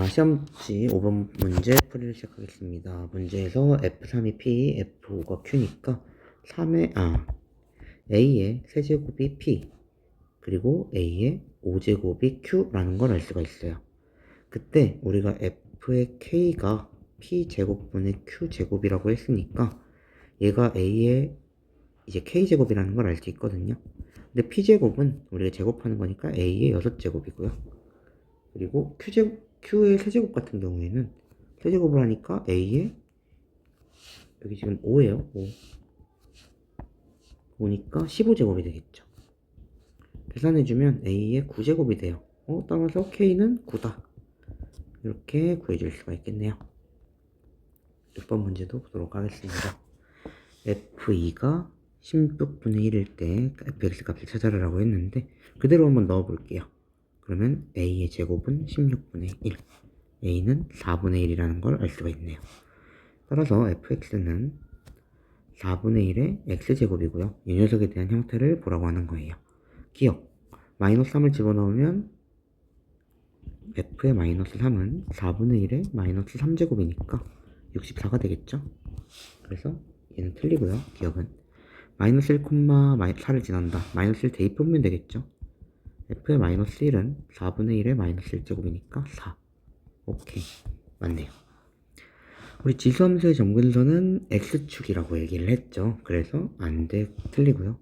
시험지 5번 문제 풀이를 시작하겠습니다. 문제에서 F3이 P, F5가 Q니까 A의 세제곱이 P, 그리고 A의 5제곱이 Q라는 걸 알 수가 있어요. 그때 우리가 F의 K가 P제곱분의 Q제곱이라고 했으니까 얘가 A의 이제 K제곱이라는 걸 알 수 있거든요. 근데 P제곱은 우리가 제곱하는 거니까 A의 6제곱이고요. 그리고 Q의 세제곱 같은 경우에는 세제곱을 하니까 A의 여기 지금 5예요. 5니까 15제곱이 되겠죠. 계산해주면 A의 9제곱이 돼요. 따라서 K는 9다. 이렇게 구해줄 수가 있겠네요. 6번 문제도 보도록 하겠습니다. F2가 16분의 1일 때 fx 값을 찾아라라고 했는데 그대로 한번 넣어볼게요. 그러면 A의 제곱은 16분의 1, A는 4분의 1이라는 걸 알 수가 있네요. 따라서 fx는 4분의 1의 x제곱이고요. 이 녀석에 대한 형태를 보라고 하는 거예요. 기억, 마이너스 3을 집어넣으면 f의 마이너스 3은 4분의 1의 마이너스 3제곱이니까 64가 되겠죠? 그래서 얘는 틀리고요. 기억은 마이너스 1, 4를 지난다. 마이너스 1 대입해보면 되겠죠? f의 마이너스 1은 4분의 1의 마이너스 1제곱이니까 4. 오케이, 맞네요. 우리 지수함수의 점근선은 x축이라고 얘기를 했죠. 그래서 틀리고요.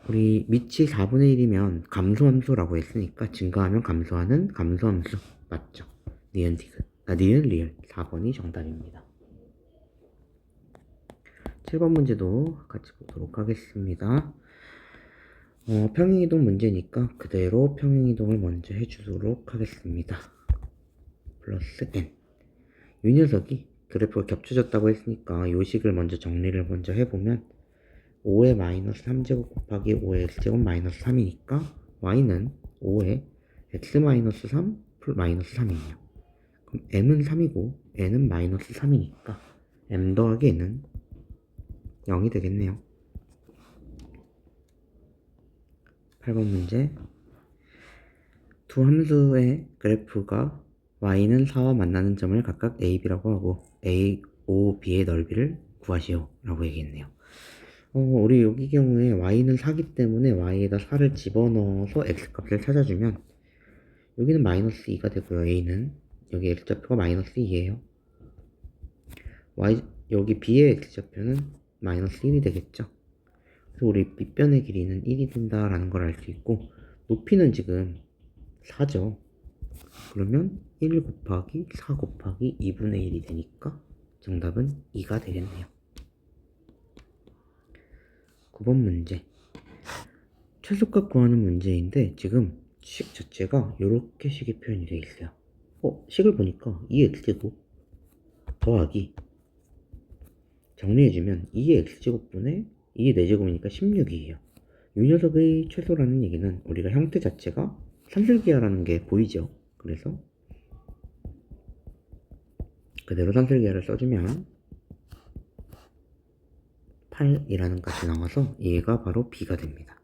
우리 밑이 4분의 1이면 감소함수라고 했으니까 증가하면 감소하는 감소함수 맞죠? 니은 리을 4번이 정답입니다. 7번 문제도 같이 보도록 하겠습니다. 평행이동 문제니까 그대로 평행이동을 먼저 해주도록 하겠습니다. 플러스 n. 이 녀석이 그래프가 겹쳐졌다고 했으니까 이 식을 먼저 정리를 먼저 해보면 5의 마이너스 3제곱 곱하기 5의 x제곱 마이너스 3이니까 y는 5의 x 마이너스 3 마이너스 3이에요. 그럼 m은 3이고 n은 마이너스 3이니까 m 더하기 n은 0이 되겠네요. 8번 문제. 두 함수의 그래프가 y는 4와 만나는 점을 각각 a, b라고 하고 a, o, b의 넓이를 구하시오 라고 얘기했네요. 우리 여기 경우에 y는 4기 때문에 y에다 4를 집어넣어서 x값을 찾아주면 여기는 마이너스 2가 되고요. a는 여기 x좌표가 마이너스 2예요. 여기 b의 x좌표는 마이너스 1이 되겠죠. 그래서 우리 밑변의 길이는 1이 된다라는 걸 알 수 있고 높이는 지금 4죠. 그러면 1 곱하기 4 곱하기 2분의 1이 되니까 정답은 2가 되겠네요. 9번 문제. 최소값 구하는 문제인데 지금 식 자체가 이렇게 식이 표현이 되어 있어요. 식을 보니까 2x제곱 더하기 정리해주면 2의 x제곱분의 2의 4제곱이니까 16이에요. 이 녀석의 최소라는 얘기는 우리가 형태 자체가 산술기하라는 게 보이죠. 그래서 그대로 산술기하를 써주면 8이라는 값이 나와서 얘가 바로 b가 됩니다.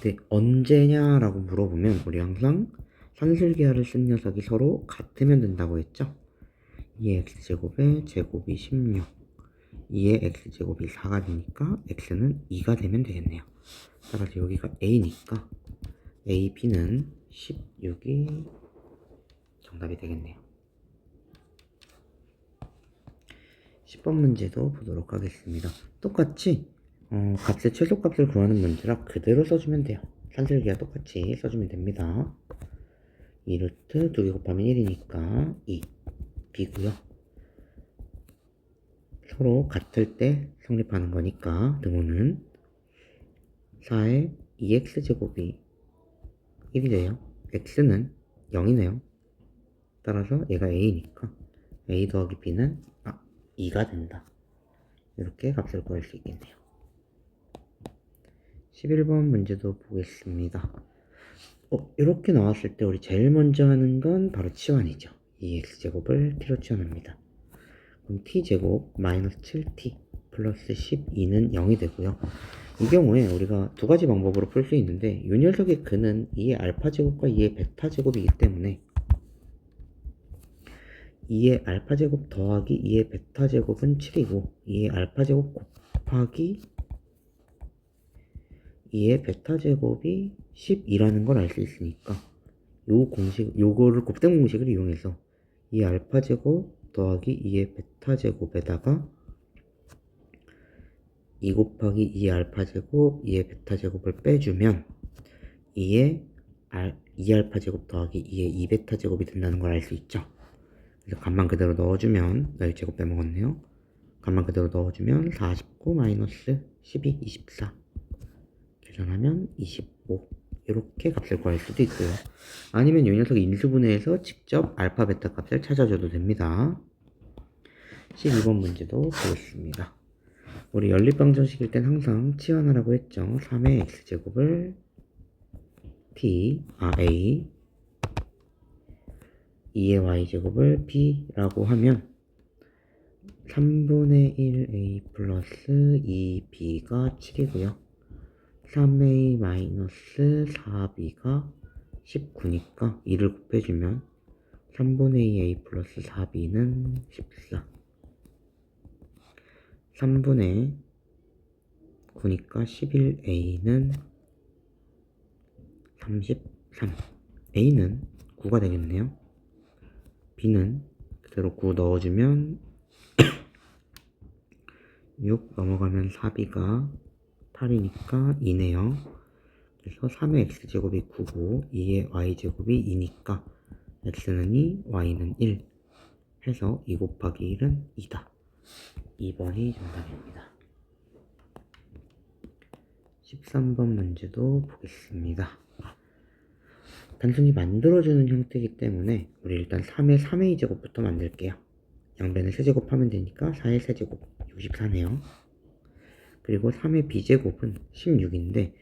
근데 언제냐라고 물어보면 우리 항상 산술기하를 쓴 녀석이 서로 같으면 된다고 했죠. 2의 x제곱의 제곱이 16, 2의 x제곱이 4가 되니까 x는 2가 되면 되겠네요. 따라서 여기가 a니까 a, b는 16이 정답이 되겠네요. 10번 문제도 보도록 하겠습니다. 똑같이 값의 최소값을 구하는 문제라 그대로 써주면 돼요. 산술기와 똑같이 써주면 됩니다. 2루트 2개 곱하면 1이니까 2 b고요. 서로 같을 때 성립하는 거니까 등호는 4의 2x제곱이 1이 돼요. x는 0이네요. 따라서 얘가 a니까 a 더하기 b는 2가 된다. 이렇게 값을 구할 수 있겠네요. 11번 문제도 보겠습니다. 이렇게 나왔을 때 우리 제일 먼저 하는 건 바로 치환이죠. 2x제곱을 t로 치환합니다. 그럼 t제곱 마이너스 7t 플러스 12는 0이 되고요. 이 경우에 우리가 두 가지 방법으로 풀 수 있는데 이 녀석의 근은 2의 알파제곱과 2의 베타제곱이기 때문에 2의 알파 제곱 더하기 2의 베타 제곱은 7이고 2의 알파 제곱 곱하기 2의 베타 제곱이 10이라는 걸 알 수 있으니까 요거를 곱셈 공식을 이용해서 2의 알파 제곱 더하기 2의 베타 제곱에다가 2 곱하기 2의 알파 제곱, 2의 베타 제곱을 빼주면 2의 알파 제곱 더하기 2의 2베타 제곱이 된다는 걸 알 수 있죠. 그래서 값만 그대로 넣어주면, 나 6제곱 빼먹었네요. 값만 그대로 넣어주면 49 마이너스 12, 24. 계산하면 25. 이렇게 값을 구할 수도 있고요. 아니면 이 녀석 인수분해해서 직접 알파, 베타 값을 찾아줘도 됩니다. 12번 문제도 보겠습니다. 우리 연립방정식일 땐 항상 치환하라고 했죠. 3의 x제곱을 a 2의 y제곱을 b라고 하면 3분의 1a 플러스 2b가 7이고요. 3a 마이너스 4b가 19니까 2를 곱해주면 3분의 2a 플러스 4b는 14. 3분의 9니까 11a는 33. a는 9가 되겠네요. b는 그대로 9 넣어주면 6 넘어가면 4b가 8이니까 2네요. 그래서 3의 x제곱이 9고 2의 y제곱이 2니까 x는 2, y는 1 해서 2 곱하기 1은 2다. 2번이 정답입니다. 13번 문제도 보겠습니다. 단순히 만들어주는 형태이기 때문에 우리 일단 3의 3의 2제곱부터 만들게요. 양변을 세제곱하면 되니까 4의 세제곱 64네요. 그리고 3의 b제곱은 16인데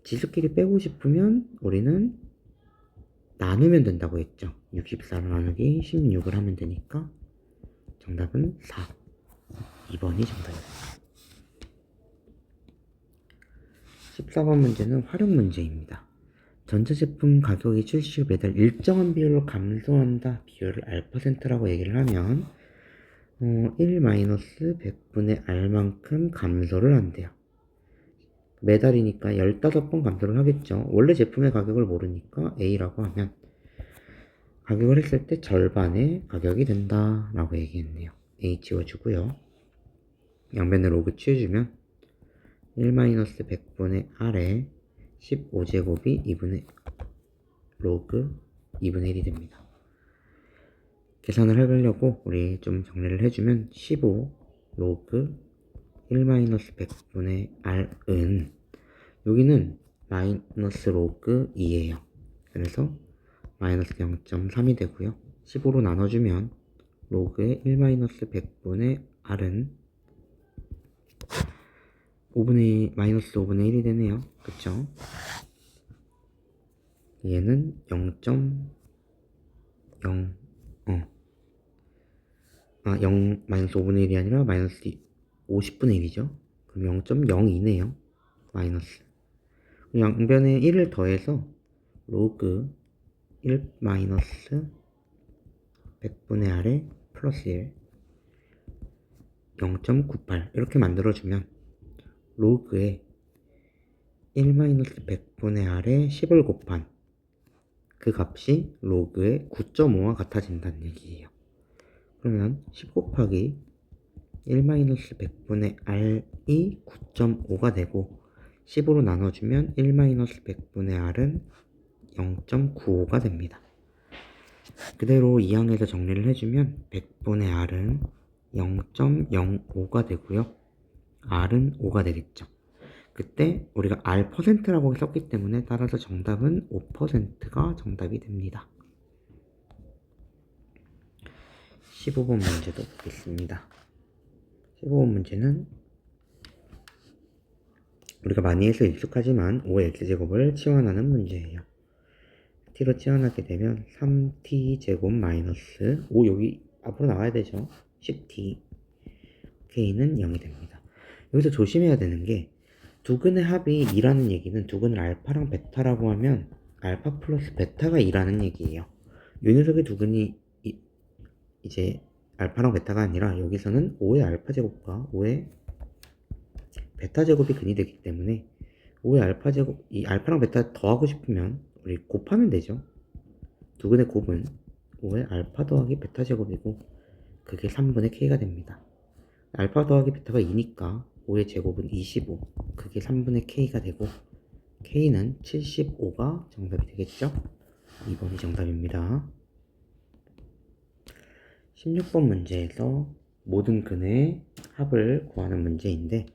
지수끼리 빼고 싶으면 우리는 나누면 된다고 했죠. 64로 나누기 16을 하면 되니까 정답은 4. 2번이 정답입니다. 14번 문제는 활용 문제입니다. 전자제품 가격이 출시 후 매달 일정한 비율로 감소한다. 비율을 R%라고 얘기를 하면 1-100분의 R만큼 감소를 한대요. 매달이니까 15번 감소를 하겠죠. 원래 제품의 가격을 모르니까 A라고 하면 가격을 했을 때 절반의 가격이 된다 라고 얘기했네요. A 지워주고요. 양변을 로그 취해주면 1-100분의 R에 15제곱이 2분의 로그 2분의 1이 됩니다. 계산을 해보려고 우리 좀 정리를 해주면 15 로그 1-100분의 R은 여기는 마이너스 로그 2예요. 그래서 마이너스 0.3이 되고요. 15로 나눠주면 로그의 1-100분의 R은 마이너스 5분의 1이 되네요. 그쵸? 얘는 0.0 마이너스 5분의 1이 아니라 마이너스 50분의 1이죠. 그럼 0.02네요. 마이너스. 양변에 1을 더해서 로그 1 마이너스 100분의 R에 플러스 1 0.98 이렇게 만들어주면 로그에 1-100분의 R에 10을 곱한 그 값이 로그의 9.5와 같아진다는 얘기예요. 그러면 10 곱하기 1-100분의 R이 9.5가 되고 10으로 나눠주면 1-100분의 R은 0.95가 됩니다. 그대로 2항에서 정리를 해주면 100분의 R은 0.05가 되고요. R은 5가 되겠죠. 그때 우리가 R%라고 썼기 때문에 따라서 정답은 5%가 정답이 됩니다. 15번 문제도 보겠습니다. 15번 문제는 우리가 많이 해서 익숙하지만 5의 x제곱을 치환하는 문제예요. t로 치환하게 되면 3t제곱 마이너스 5 여기 앞으로 나와야 되죠. 10t k는 0이 됩니다. 여기서 조심해야 되는 게 두근의 합이 2라는 얘기는 두근을 알파랑 베타라고 하면 알파 플러스 베타가 2라는 얘기예요. 이 녀석의 두근이 이제 알파랑 베타가 아니라 여기서는 5의 알파 제곱과 5의 베타 제곱이 근이 되기 때문에 5의 알파 제곱, 이 알파랑 베타 더하고 싶으면 우리 곱하면 되죠. 두 근의 곱은 5의 알파 더하기 베타 제곱이고 그게 3분의 k가 됩니다. 알파 더하기 베타가 2니까 5의 제곱은 25, 그게 3분의 k가 되고 k는 75가 정답이 되겠죠? 2번이 정답입니다. 16번 문제에서 모든 근의 합을 구하는 문제인데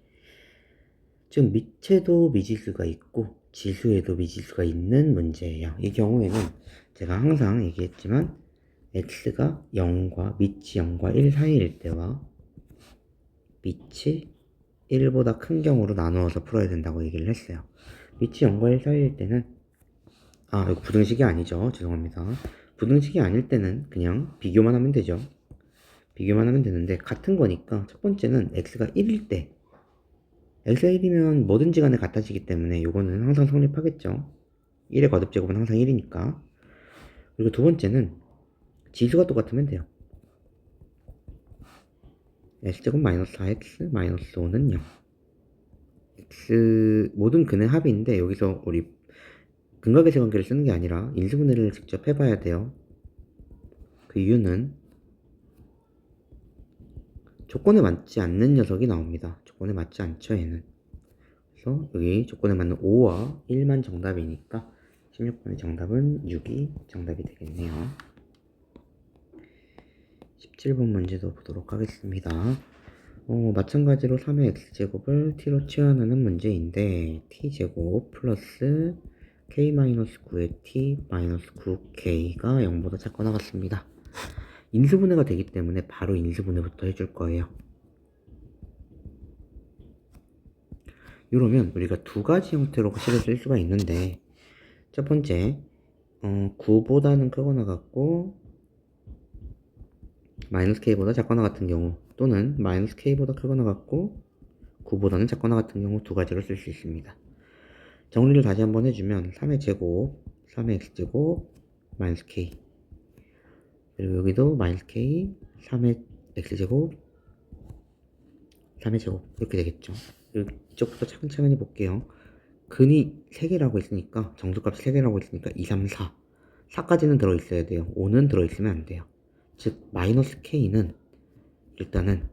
지금 밑에도 미지수가 있고 지수에도 미지수가 있는 문제예요. 이 경우에는 제가 항상 얘기했지만 x가 0과 밑이 0과 1 사이일 때와 밑이 1보다 큰 경우로 나누어서 풀어야 된다고 얘기를 했어요. 밑이 0과 1 사이일 때는 이거 부등식이 아니죠. 죄송합니다. 부등식이 아닐 때는 그냥 비교만 하면 되죠. 비교만 하면 되는데 같은 거니까 첫 번째는 x가 1일 때 x가 1이면 뭐든지 간에 같아지기 때문에 요거는 항상 성립하겠죠. 1의 거듭제곱은 항상 1이니까. 그리고 두 번째는 지수가 똑같으면 돼요. x제곱 마이너스 4x 마이너스 5는 0. x 모든 근의 합인데 여기서 우리 근각의 관계를 쓰는 게 아니라 인수분해를 직접 해봐야 돼요. 그 이유는 조건에 맞지 않는 녀석이 나옵니다. 조건에 맞지 않죠, 얘는. 그래서 여기 조건에 맞는 5와 1만 정답이니까 16번의 정답은 6이 정답이 되겠네요. 17번 문제도 보도록 하겠습니다. 마찬가지로 3의 x제곱을 t로 치환하는 문제인데 t제곱 플러스 k-9의 t-9k가 0보다 작거나 같습니다. 인수분해가 되기 때문에 바로 인수분해부터 해줄 거예요. 이러면 우리가 두 가지 형태로 식을 쓸 수가 있는데 첫 번째 9보다는 크거나 같고 마이너스 k보다 작거나 같은 경우 또는 마이너스 k보다 크거나 같고 9보다는 작거나 같은 경우 두 가지로 쓸 수 있습니다. 정리를 다시 한번 해주면 3의 제곱, 3의 x제곱, 마이너스 k 그리고 여기도 마이너스 k, 3의 x제곱, 3의 제곱 이렇게 되겠죠. 이쪽부터 차근차근히 볼게요. 근이 3개라고 했으니까 정수값이 3개라고 했으니까 2, 3, 4 4까지는 들어있어야 돼요. 5는 들어있으면 안 돼요. 즉 마이너스 k는 일단은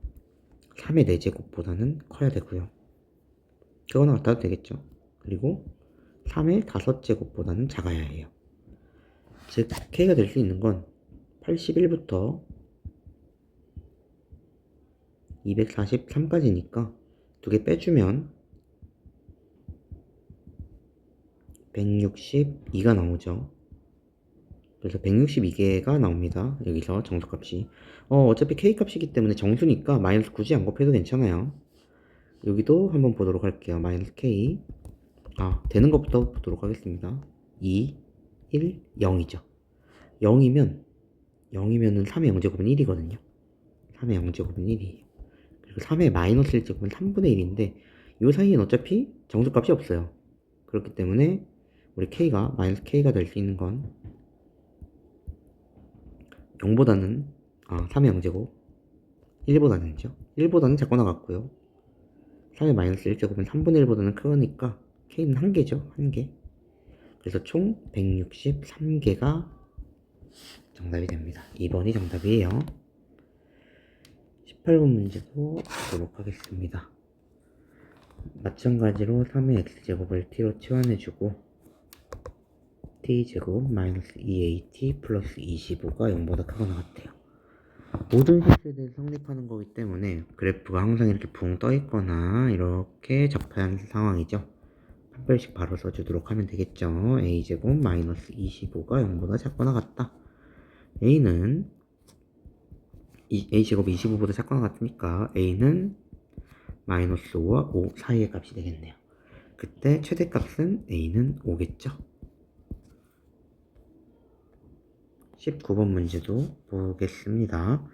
3의 4제곱보다는 커야 되고요. 그거나 같아도 되겠죠. 그리고 3의 5제곱보다는 작아야 해요. 즉 k가 될 수 있는 건 81부터 243까지니까 두 개 빼주면 162가 나오죠. 그래서 162개가 나옵니다. 여기서 정수값이 어차피 k값이기 때문에 정수니까 마이너스 굳이 안 곱해도 괜찮아요. 여기도 한번 보도록 할게요. 마이너스 k 되는 것부터 보도록 하겠습니다. 2, 1, 0이죠. 0이면은 3의 0제곱은 1이거든요. 3의 0제곱은 1이에요. 그리고 3의 마이너스 1제곱은 3분의 1인데 이 사이엔 어차피 정수값이 없어요. 그렇기 때문에 우리 k가 마이너스 k가 될 수 있는 건 0보다는 3의 0제곱 1보다는죠. 1보다는 작거나 같고요. 3의 마이너스 1제곱은 3분의 1보다는 크니까 k는 1개죠. 1개. 그래서 총 163개가 정답이 됩니다. 2번이 정답이에요. 18번 문제도 보도록 하겠습니다. 마찬가지로 3의 x제곱을 t로 치환해주고 t제곱 마이너스 2at 플러스 25가 0보다 크거나 같아요. 모든 수에 대해 성립하는 거기 때문에 그래프가 항상 이렇게 붕 떠있거나 이렇게 접한 상황이죠. 한 별씩 바로 써주도록 하면 되겠죠. a제곱 마이너스 25가 0보다 작거나 같다. a는 a제곱 25보다 작거나 같으니까 a는 마이너스 5와 5 사이의 값이 되겠네요. 그때 최대값은 a는 5겠죠. 19번 문제도 보겠습니다.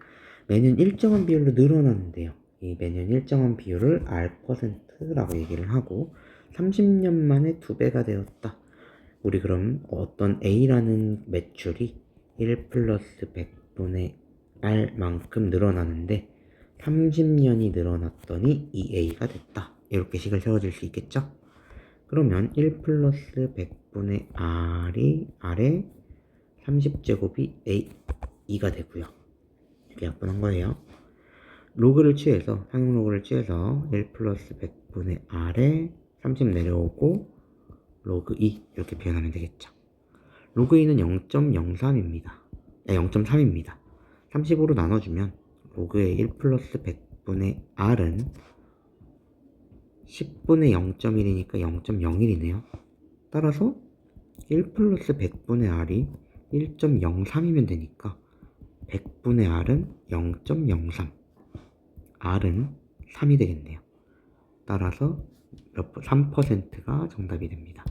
매년 일정한 비율로 늘어나는데요. 이 매년 일정한 비율을 R%라고 얘기를 하고 30년 만에 2배가 되었다. 우리 그럼 어떤 A라는 매출이 1 플러스 100분의 R만큼 늘어나는데 30년이 늘어났더니 2A가 됐다. 이렇게 식을 세워줄 수 있겠죠? 그러면 1 플러스 100분의 R이 R의 30제곱이 A, 2가 되고요. 이렇게 약분한 거예요. 로그를 취해서, 상용 로그를 취해서 1 플러스 100분의 R에 30 내려오고 로그 2 이렇게 표현하면 되겠죠. 로그 2는 0.03입니다. 0.3입니다. 35로 나눠주면 로그의 1 플러스 100분의 R은 10분의 0.1이니까 0.01이네요. 따라서 1 플러스 100분의 R이 1.03이면 되니까 100분의 R은 0.03, R은 3이 되겠네요. 따라서 3%가 정답이 됩니다.